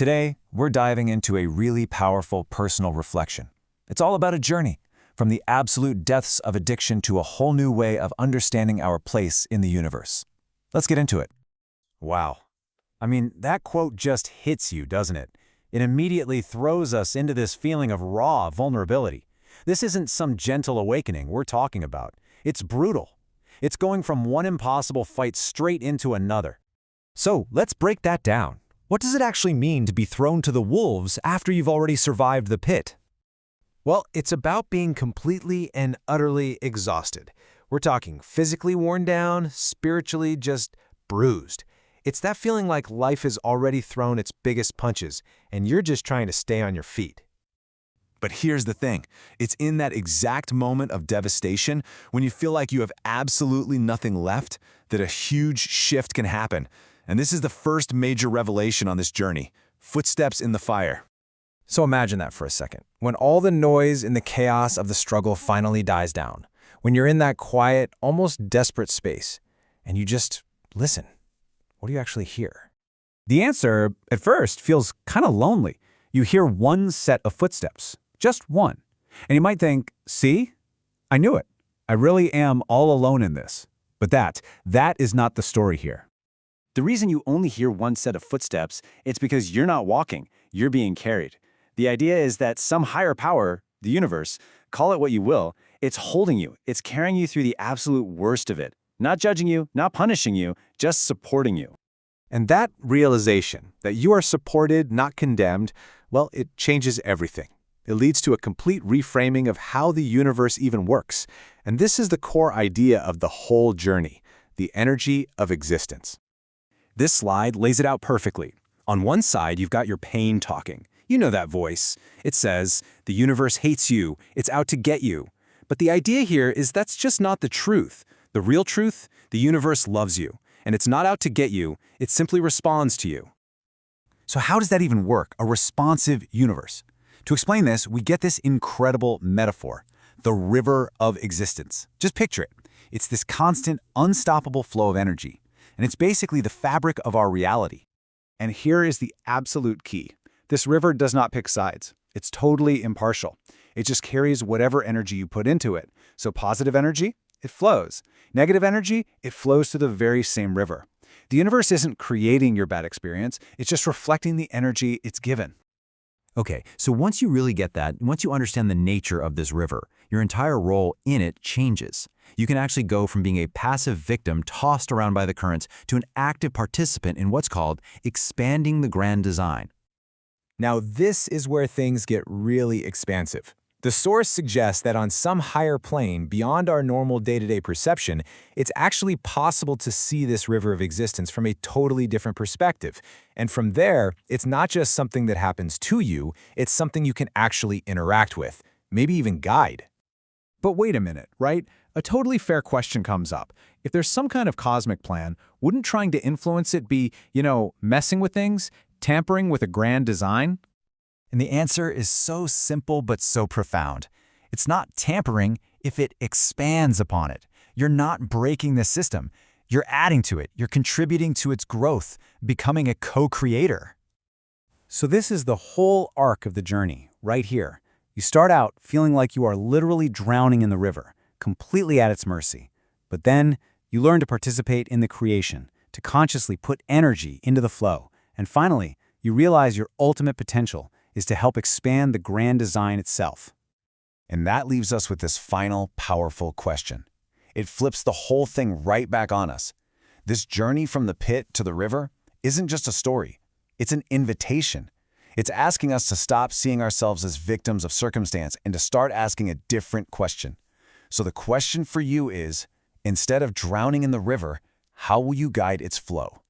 Today, we're diving into a really powerful personal reflection. It's all about a journey, from the absolute depths of addiction to a whole new way of understanding our place in the universe. Let's get into it. Wow. I mean, that quote just hits you, doesn't it? It immediately throws us into this feeling of raw vulnerability. This isn't some gentle awakening we're talking about. It's brutal. It's going from one impossible fight straight into another. So let's break that down. What does it actually mean to be thrown to the wolves after you've already survived the pit? Well, it's about being completely and utterly exhausted. We're talking physically worn down, spiritually just bruised. It's that feeling like life has already thrown its biggest punches, and you're just trying to stay on your feet. But here's the thing. It's in that exact moment of devastation, when you feel like you have absolutely nothing left, that a huge shift can happen. And this is the first major revelation on this journey: footsteps in the fire. So imagine that for a second. When all the noise and the chaos of the struggle finally dies down, when you're in that quiet, almost desperate space, and you just listen, what do you actually hear? The answer, at first, feels kind of lonely. You hear one set of footsteps, just one. And you might think, see? I knew it. I really am all alone in this. But that is not the story here. The reason you only hear one set of footsteps, it's because you're not walking, you're being carried. The idea is that some higher power, the universe, call it what you will, it's holding you, it's carrying you through the absolute worst of it. Not judging you, not punishing you, just supporting you. And that realization, that you are supported, not condemned, well, it changes everything. It leads to a complete reframing of how the universe even works. And this is the core idea of the whole journey, the energy of existence. This slide lays it out perfectly. On one side, you've got your pain talking. You know that voice. It says, the universe hates you, it's out to get you. But the idea here is that's just not the truth. The real truth, the universe loves you. And it's not out to get you, it simply responds to you. So how does that even work, a responsive universe? To explain this, we get this incredible metaphor: the river of existence. Just picture it. It's this constant, unstoppable flow of energy. And it's basically the fabric of our reality. And here is the absolute key. This river does not pick sides. It's totally impartial. It just carries whatever energy you put into it. So positive energy, it flows. Negative energy, it flows through the very same river. The universe isn't creating your bad experience, it's just reflecting the energy it's given. Okay, so once you really get that, once you understand the nature of this river, your entire role in it changes. You can actually go from being a passive victim tossed around by the currents to an active participant in what's called expanding the grand design. Now, this is where things get really expansive. The source suggests that on some higher plane, beyond our normal day-to-day perception, it's actually possible to see this river of existence from a totally different perspective. And from there, it's not just something that happens to you, it's something you can actually interact with, maybe even guide. But wait a minute, right? A totally fair question comes up. If there's some kind of cosmic plan, wouldn't trying to influence it be, messing with things, tampering with a grand design? And the answer is so simple but so profound. It's not tampering if it expands upon it. You're not breaking the system. You're adding to it. You're contributing to its growth, becoming a co-creator. So this is the whole arc of the journey, right here. You start out feeling like you are literally drowning in the river, completely at its mercy. But then you learn to participate in the creation, to consciously put energy into the flow. And finally, you realize your ultimate potential is to help expand the grand design itself. And that leaves us with this final, powerful question. It flips the whole thing right back on us. This journey from the pit to the river isn't just a story. It's an invitation. It's asking us to stop seeing ourselves as victims of circumstance and to start asking a different question. So the question for you is, instead of drowning in the river, how will you guide its flow?